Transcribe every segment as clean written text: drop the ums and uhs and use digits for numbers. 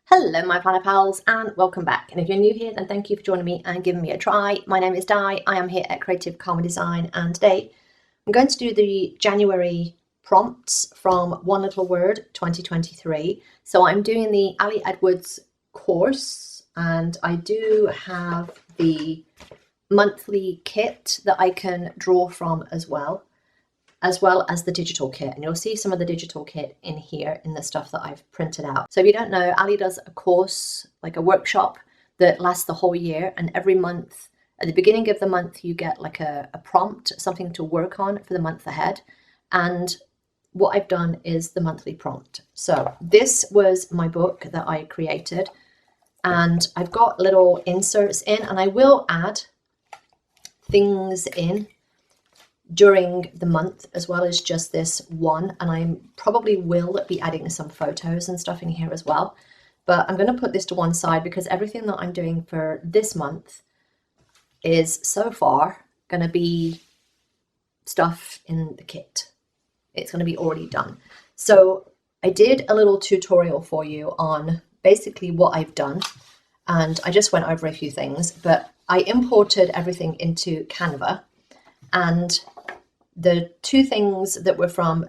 Hello my planner pals and welcome back, and if you're new here then thank you for joining me and giving me a try. My name is Di, I am here at Creative Karma Design, and today I'm going to do the January prompts from One Little Word 2023. So I'm doing the Ali Edwards course and I do have the monthly kit that I can draw from as well as the digital kit, and you'll see some of the digital kit in here in the stuff that I've printed out. So if you don't know, Ali does a course, like a workshop that lasts the whole year, and every month at the beginning of the month you get like a prompt, something to work on for the month ahead. And what I've done is the monthly prompt. So this was my book that I created, and I've got little inserts in, and I will add things in during the month as well as just this one, and I probably will be adding some photos and stuff in here as well, but I'm going to put this to one side because everything that I'm doing for this month is so far going to be stuff in the kit. It's going to be already done. So I did a little tutorial for you on basically what I've done, and I just went over a few things, but I imported everything into Canva. And the two things that were from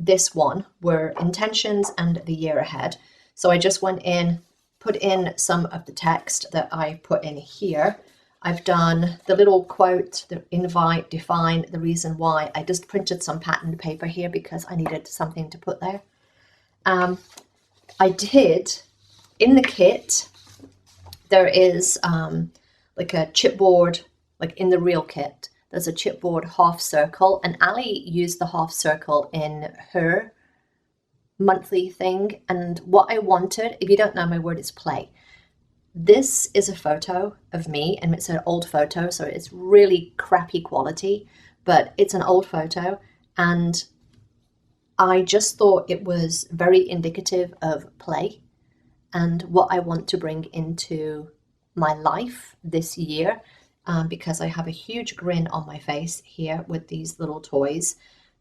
this one were intentions and the year ahead. So I just went in, put in some of the text that I put in here. I've done the little quote, the invite, define, the reason why. I just printed some patterned paper here because I needed something to put there. I did, in the kit, there is like a chipboard, like in the real kit. There's a chipboard half circle, and Ali used the half circle in her monthly thing. And what I wanted, if you don't know, my word is play. This is a photo of me, and it's an old photo, so it's really crappy quality, but it's an old photo. And I just thought it was very indicative of play and what I want to bring into my life this year. Because I have a huge grin on my face here with these little toys.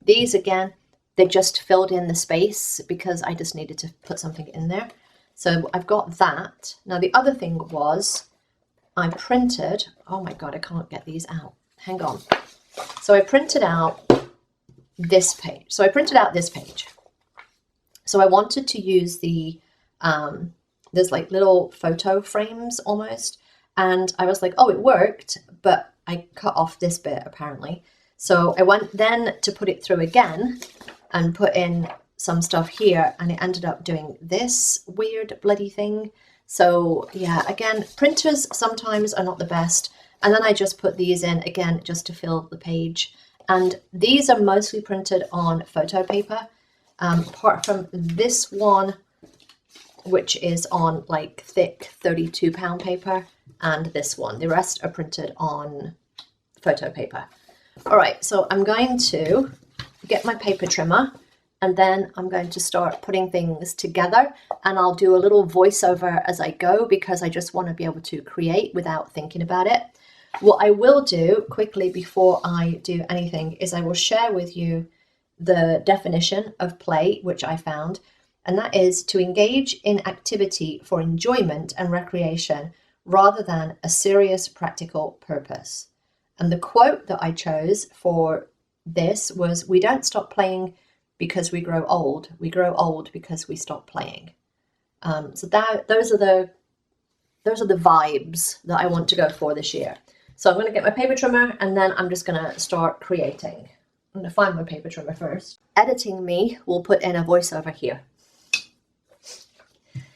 These, again, they just filled in the space because I just needed to put something in there. So I've got that. Now the other thing was I printed, oh my God, I can't get these out. Hang on. So I printed out this page. So I wanted to use the, there's like little photo frames almost. And I was like, oh, it worked, but I cut off this bit apparently. So I went then to put it through again and put in some stuff here, and it ended up doing this weird bloody thing. So yeah, again, printers sometimes are not the best. And then I just put these in again, just to fill the page. And these are mostly printed on photo paper, apart from this one, which is on like thick 32-pound paper. And this one, the rest are printed on photo paper. All right, so I'm going to get my paper trimmer, and then I'm going to start putting things together, and I'll do a little voiceover as I go because I just want to be able to create without thinking about it. What I will do quickly before I do anything is I will share with you the definition of play, which I found, and that is to engage in activity for enjoyment and recreation rather than a serious practical purpose. And the quote that I chose for this was, "We don't stop playing because we grow old. We grow old because we stop playing." So those are the vibes that I want to go for this year. So I'm going to get my paper trimmer, and then I'm just going to start creating. I'm going to find my paper trimmer first. Editing me will put in a voiceover here.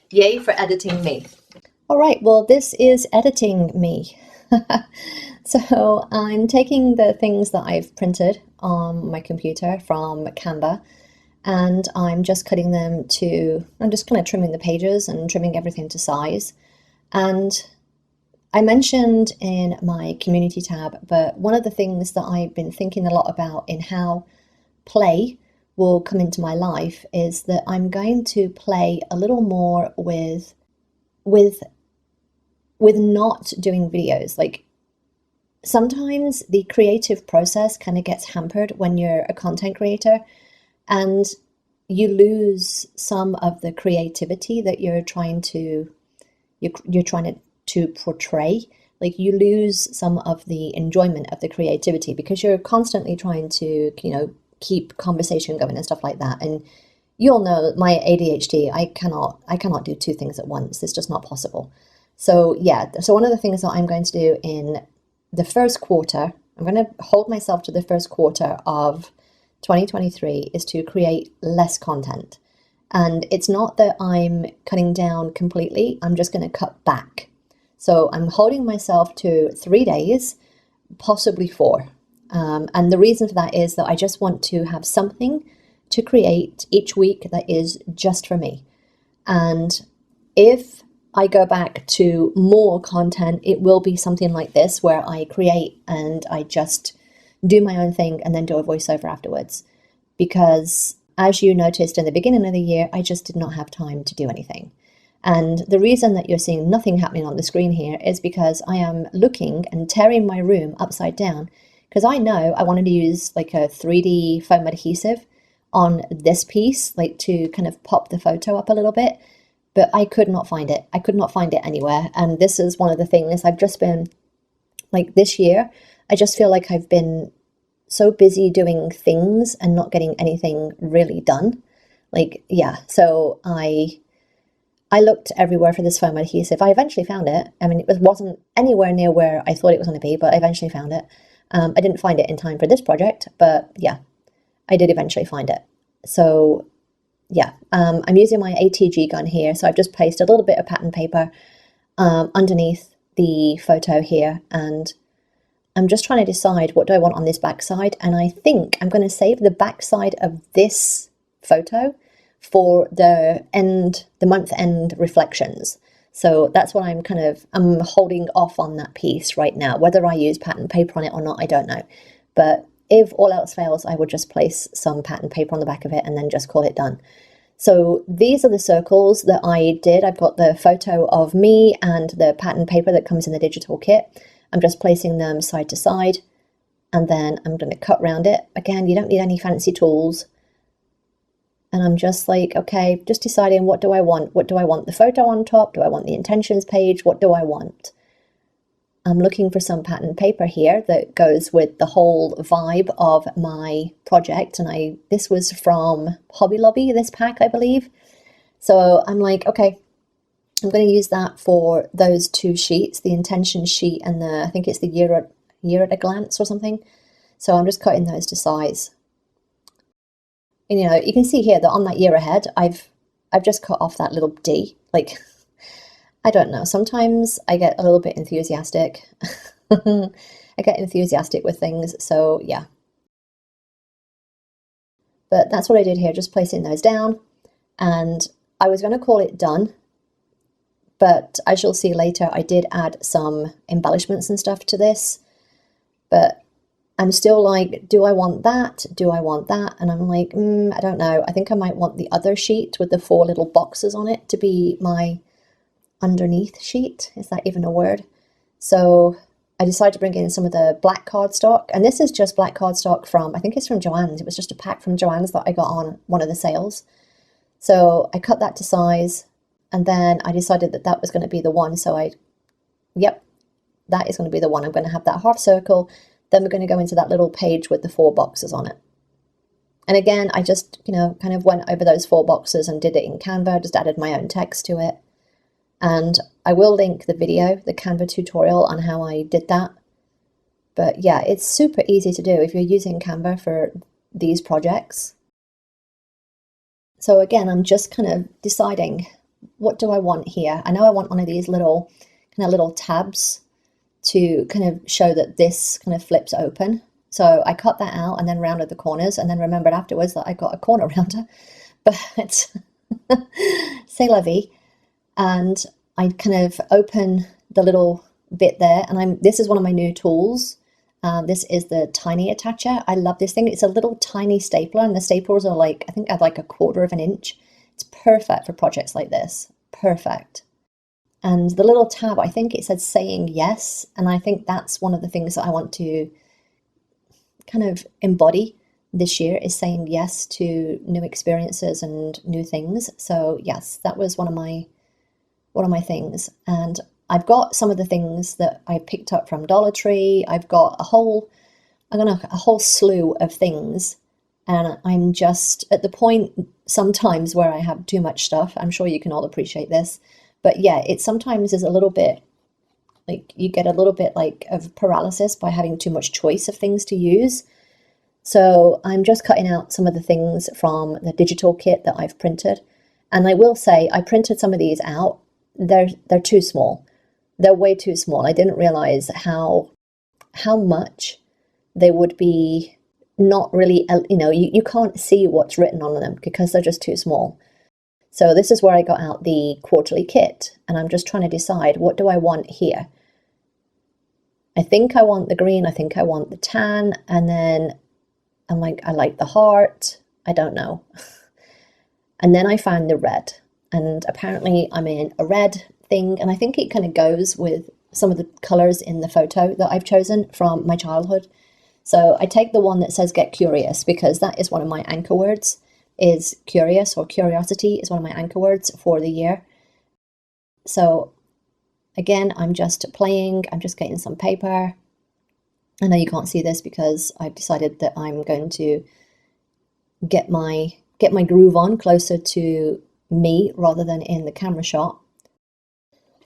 Yay for editing me. All right, well, this is editing me. So I'm taking the things that I've printed on my computer from Canva, and I'm just cutting them to, I'm just kind of trimming the pages and trimming everything to size. And I mentioned in my community tab, but one of the things that I've been thinking a lot about in how play will come into my life is that I'm going to play a little more with not doing videos. Like sometimes the creative process kind of gets hampered when you're a content creator, and you lose some of the creativity that you're trying to portray. Like you lose some of the enjoyment of the creativity because you're constantly trying to, keep conversation going and stuff like that. And you'll know my ADHD, I cannot do two things at once. It's just not possible. So yeah, so one of the things that I'm going to do in the first quarter, I'm going to hold myself to the first quarter of 2023 is to create less content. And it's not that I'm cutting down completely, I'm just going to cut back. So I'm holding myself to 3 days, possibly 4. And the reason for that is that I just want to have something to create each week that is just for me. And if I go back to more content, it will be something like this where I create and I just do my own thing and then do a voiceover afterwards. Because as you noticed in the beginning of the year, I just did not have time to do anything. And the reason that you're seeing nothing happening on the screen here is because I am looking and tearing my room upside down because I know I wanted to use like a 3D foam adhesive on this piece, like to kind of pop the photo up a little bit, but I could not find it. I could not find it anywhere. And this is one of the things I've just been, like this year, I just feel like I've been so busy doing things and not getting anything really done. Like, yeah, so I looked everywhere for this foam adhesive. I eventually found it. I mean, it wasn't anywhere near where I thought it was going to be, but I eventually found it. I didn't find it in time for this project, but yeah, I did eventually find it. So yeah, I'm using my ATG gun here. So I've just placed a little bit of pattern paper underneath the photo here. And I'm just trying to decide what do I want on this backside. And I think I'm going to save the backside of this photo for the month end reflections. So that's what I'm holding off on that piece right now. Whether I use pattern paper on it or not, I don't know. But if all else fails, I would just place some pattern paper on the back of it and then just call it done. So these are the circles that I did. I've got the photo of me and the pattern paper that comes in the digital kit. I'm just placing them side to side and then I'm going to cut around it. Again, you don't need any fancy tools. And I'm just like, okay, just deciding what do I want? What do I want? The photo on top? Do I want the intentions page? What do I want? I'm looking for some pattern paper here that goes with the whole vibe of my project. And this was from Hobby Lobby, this pack, I believe. So I'm like, okay, I'm going to use that for those 2 sheets, the intention sheet and I think it's the year at a glance or something. So I'm just cutting those to size. And you can see here that on that year ahead, I've just cut off that little D. Like, I don't know. Sometimes I get a little bit enthusiastic. I get enthusiastic with things. So yeah. But that's what I did here, just placing those down. And I was going to call it done. But as you'll see later, I did add some embellishments and stuff to this. But I'm still like, do I want that? Do I want that? And I'm like, I don't know. I think I might want the other sheet with the 4 little boxes on it to be my underneath sheet. Is that even a word? So I decided to bring in some of the black cardstock. And this is just black cardstock from, I think it's from Joann's. It was just a pack from Joann's that I got on one of the sales. So I cut that to size. And then I decided that that was going to be the one. So yep, that is going to be the one. I'm going to have that half circle. Then we're going to go into that little page with the 4 boxes on it. And again, I just, kind of went over those 4 boxes and did it in Canva, just added my own text to it. And I will link the video, the Canva tutorial on how I did that. But yeah, it's super easy to do if you're using Canva for these projects. So again, I'm just kind of deciding, what do I want here? I know I want one of these little tabs to kind of show that this kind of flips open. So I cut that out and then rounded the corners and then remembered afterwards that I got a corner rounder, but c'est la vie. And I kind of open the little bit there and this is one of my new tools. This is the tiny attacher. I love this thing. It's a little tiny stapler and the staplers are like, I think they're like 1/4 of an inch. It's perfect for projects like this. Perfect. And the little tab, I think it said saying yes. And I think that's one of the things that I want to kind of embody this year is saying yes to new experiences and new things. So yes, that was one of my things. And I've got some of the things that I picked up from Dollar Tree. I've got a whole slew of things, and I'm just at the point sometimes where I have too much stuff. I'm sure you can all appreciate this, but yeah, it sometimes is a little bit like you get a little bit like of paralysis by having too much choice of things to use. So I'm just cutting out some of the things from the digital kit that I've printed. And I will say I printed some of these out. They're too small. They're way too small. I didn't realize how much they would be not really, you can't see what's written on them because they're just too small. So this is where I got out the quarterly kit, and I'm just trying to decide, what do I want here? I think I want the green, I think I want the tan, and then I'm like, I like the heart, I don't know. And then I found the red, and apparently I'm in a red thing, and I think it kind of goes with some of the colors in the photo that I've chosen from my childhood. So I take the one that says get curious, because that is one of my anchor words, is curious, or curiosity is one of my anchor words for the year. So again, I'm just playing, I'm just getting some paper. I know you can't see this because I've decided that I'm going to get my groove on closer to me rather than in the camera shot.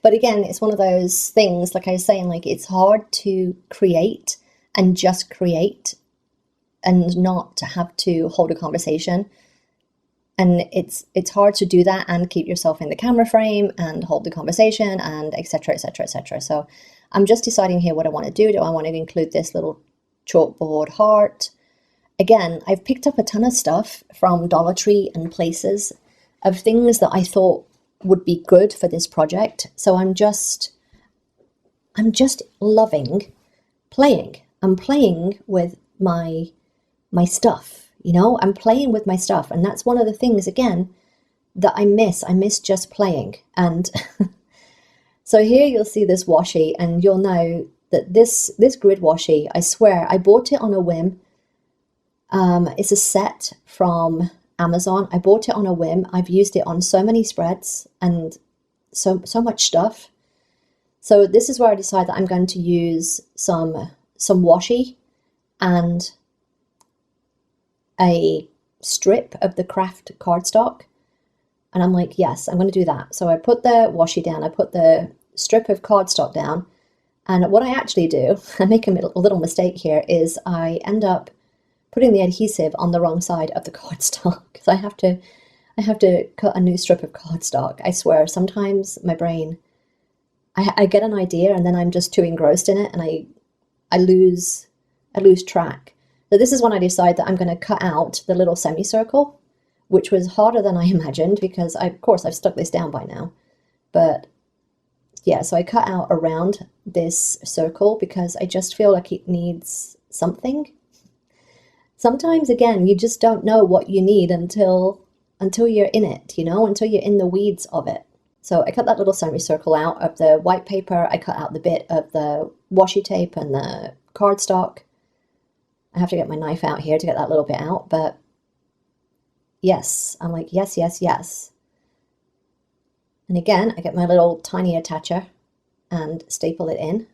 But again, it's one of those things, like I was saying, like it's hard to create and just create and not to have to hold a conversation. And it's hard to do that and keep yourself in the camera frame and hold the conversation and etc, etc, etc. So I'm just deciding here what I want to do. Do I want to include this little chalkboard heart? Again, I've picked up a ton of stuff from Dollar Tree and places of things that I thought would be good for this project. So I'm just loving playing. I'm playing with my stuff. I'm playing with my stuff, and that's one of the things, again, that I miss. I miss just playing. And so here you'll see this washi, and you'll know that this grid washi, I swear, I bought it on a whim. It's a set from Amazon. I bought it on a whim. I've used it on so many spreads and so much stuff. So this is where I decided that I'm going to use some washi and a strip of the craft cardstock, and I'm like, yes, I'm going to do that. So I put the washi down, I put the strip of cardstock down, and what I actually do, I make a little mistake here, is I end up putting the adhesive on the wrong side of the cardstock. So I have to cut a new strip of cardstock. I swear, sometimes my brain, I get an idea and then I'm just too engrossed in it, and I lose track. So this is when I decide that I'm going to cut out the little semicircle, which was harder than I imagined because of course I've stuck this down by now. But yeah, so I cut out around this circle because I just feel like it needs something. Sometimes, again, you just don't know what you need until you're in it, until you're in the weeds of it. So I cut that little semicircle out of the white paper. I cut out the bit of the washi tape and the cardstock. I have to get my knife out here to get that little bit out, but yes, I'm like, yes, yes, yes. And again, I get my little tiny attacher and staple it in.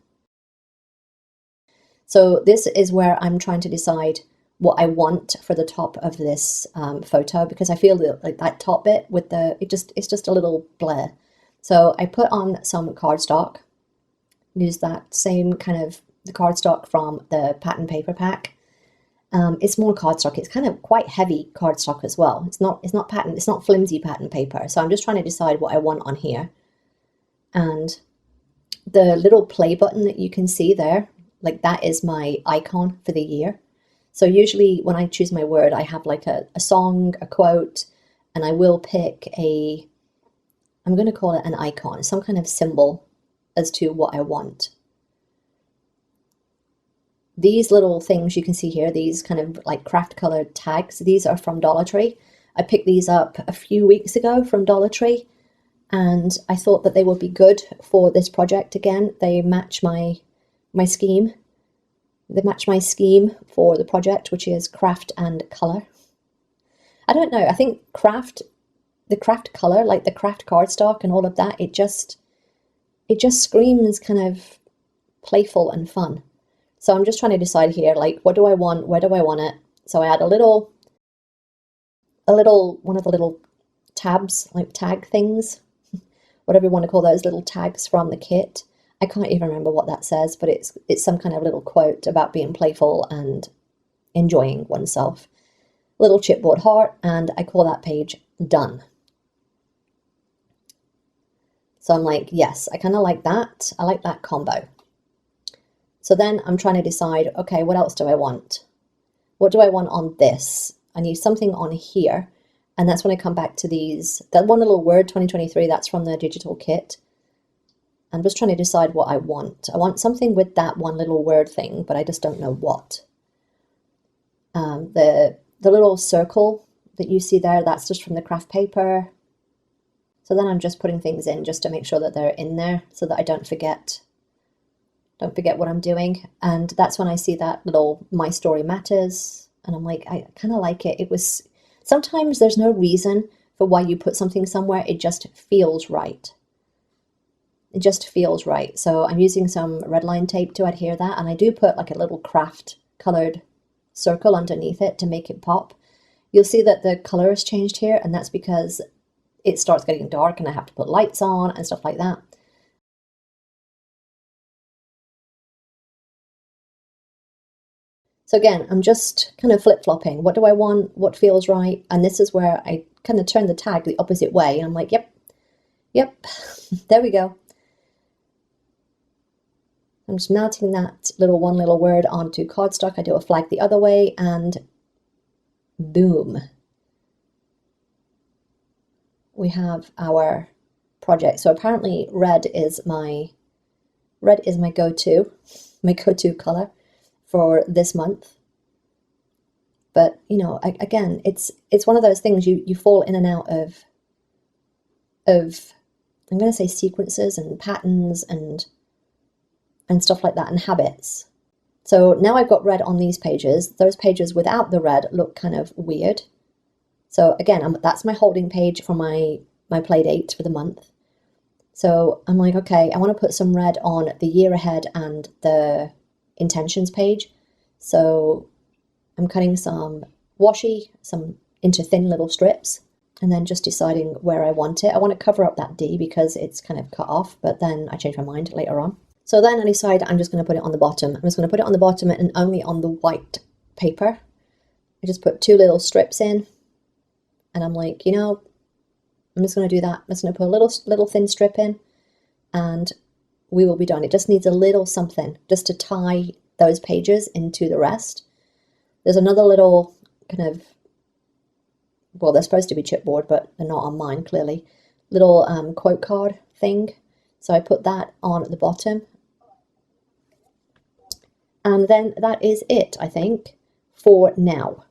So this is where I'm trying to decide what I want for the top of this photo, because I feel that like that top bit with it's just a little blur. So I put on some cardstock, use that same kind of the cardstock from the pattern paper pack. It's more cardstock. It's kind of quite heavy cardstock as well. It's not flimsy pattern paper. So I'm just trying to decide what I want on here. And the little play button that you can see there, like that is my icon for the year. So usually when I choose my word, I have like a song, a quote, and I will pick I'm going to call it an icon, some kind of symbol as to what I want. These little things you can see here, these kind of like craft colored tags, these are from Dollar Tree. I picked these up a few weeks ago from Dollar Tree, and I thought that they would be good for this project again. They match my scheme They match my scheme for the project, which is craft and colour. I don't know, I think the craft colour, like the craft cardstock and all of that, it just screams kind of playful and fun. So I'm just trying to decide here, like, what do I want? Where do I want it? So I add a little, one of the little tabs, like tag things, whatever you want to call those little tags from the kit. I can't even remember what that says, but it's some kind of little quote about being playful and enjoying oneself. Little chipboard heart, and I call that page done. So I'm like, yes, I kind of like that. I like that combo. So then I'm trying to decide, okay, what else do I want? What do I want on this? I need something on here. And that's when I come back to these, that one little word, 2023, that's from the digital kit. I'm just trying to decide what I want. I want something with that one little word thing, but I just don't know what. The little circle that you see there, that's just from the craft paper. So then I'm just putting things in just to make sure that they're in there so that I don't forget what I'm doing. And that's when I see that little My Story Matters. And I'm like, I kind of like it. Sometimes there's no reason for why you put something somewhere. It just feels right. It just feels right. So I'm using some red line tape to adhere that. And I do put like a little craft colored circle underneath it to make it pop. You'll see that the color has changed here. And that's because it starts getting dark and I have to put lights on and stuff like that. So again, I'm just kind of flip-flopping. What do I want? What feels right? And this is where I kind of turn the tag the opposite way. And I'm like, yep, there we go. I'm just mounting that one little word onto cardstock. I do a flag the other way and boom. We have our project. So apparently red is my go-to color for this month. But you know, again, it's one of those things you fall in and out of I'm going to say sequences and patterns and stuff like that, and habits. So now I've got red on these pages. Those pages without the red look kind of weird. So again, that's my holding page for my play date for the month. So I'm like, okay, I want to put some red on the year ahead and the intentions page. So I'm cutting some washi, some into thin little strips, and then just deciding where I want it. I want to cover up that D because it's kind of cut off, but then I change my mind later on. So then I decide I'm just going to put it on the bottom. I'm just going to put it on the bottom and only on the white paper. I just put 2 little strips in, and I'm like, you know, I'm just going to do that. I'm just going to put a little thin strip in, and we will be done. It just needs a little something just to tie those pages into the rest. There's another little kind of, well, they're supposed to be chipboard, but they're not on mine, clearly. Little quote card thing. So I put that on at the bottom. And then that is it, I think, for now.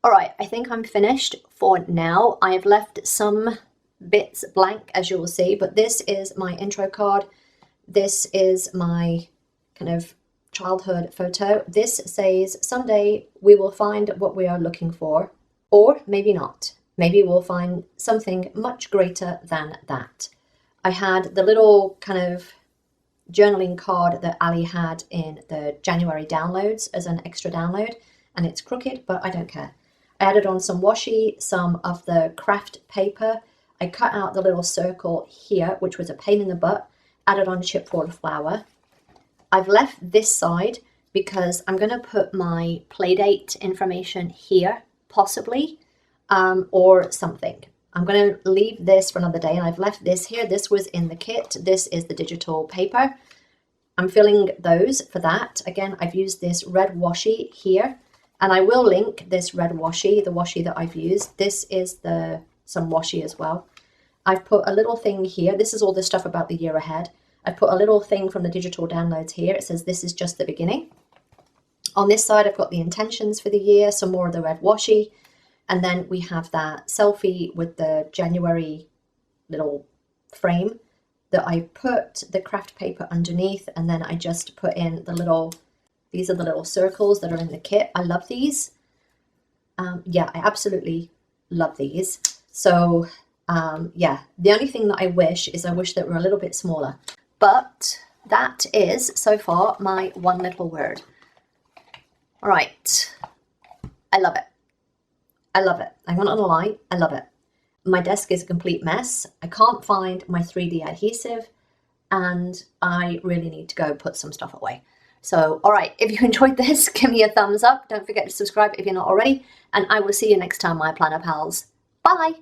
All right, I think I'm finished for now. I have left some bits blank, as you will see, but this is my intro card. This is my kind of childhood photo. This says, someday we will find what we are looking for, or maybe not. Maybe we'll find something much greater than that. I had the little kind of journaling card that Ali had in the January downloads as an extra download, and it's crooked, but I don't care. I added on some washi, some of the craft paper. I cut out the little circle here, which was a pain in the butt, added on chipboard flour. I've left this side because I'm going to put my playdate information here, possibly, or something. I'm going to leave this for another day, and I've left this here. This was in the kit. This is the digital paper. I'm filling those for that. Again, I've used this red washi here, and I will link this red washi, the washi that I've used. This is some washi as well. I've put a little thing here. This is all the stuff about the year ahead. I put a little thing from the digital downloads here. It says this is just the beginning. On this side, I've got the intentions for the year, some more of the red washi. And then we have that selfie with the January little frame that I put the craft paper underneath, and then I just put in the little, these are the little circles that are in the kit. I love these. Yeah, I absolutely love these. So yeah, the only thing that I wish is I wish that were a little bit smaller. But that is, so far, my one little word. All right. I love it. I love it. I'm not gonna lie, I love it. My desk is a complete mess. I can't find my 3D adhesive, and I really need to go put some stuff away. So, all right, if you enjoyed this, give me a thumbs up. Don't forget to subscribe if you're not already, and I will see you next time, my planner pals. Bye.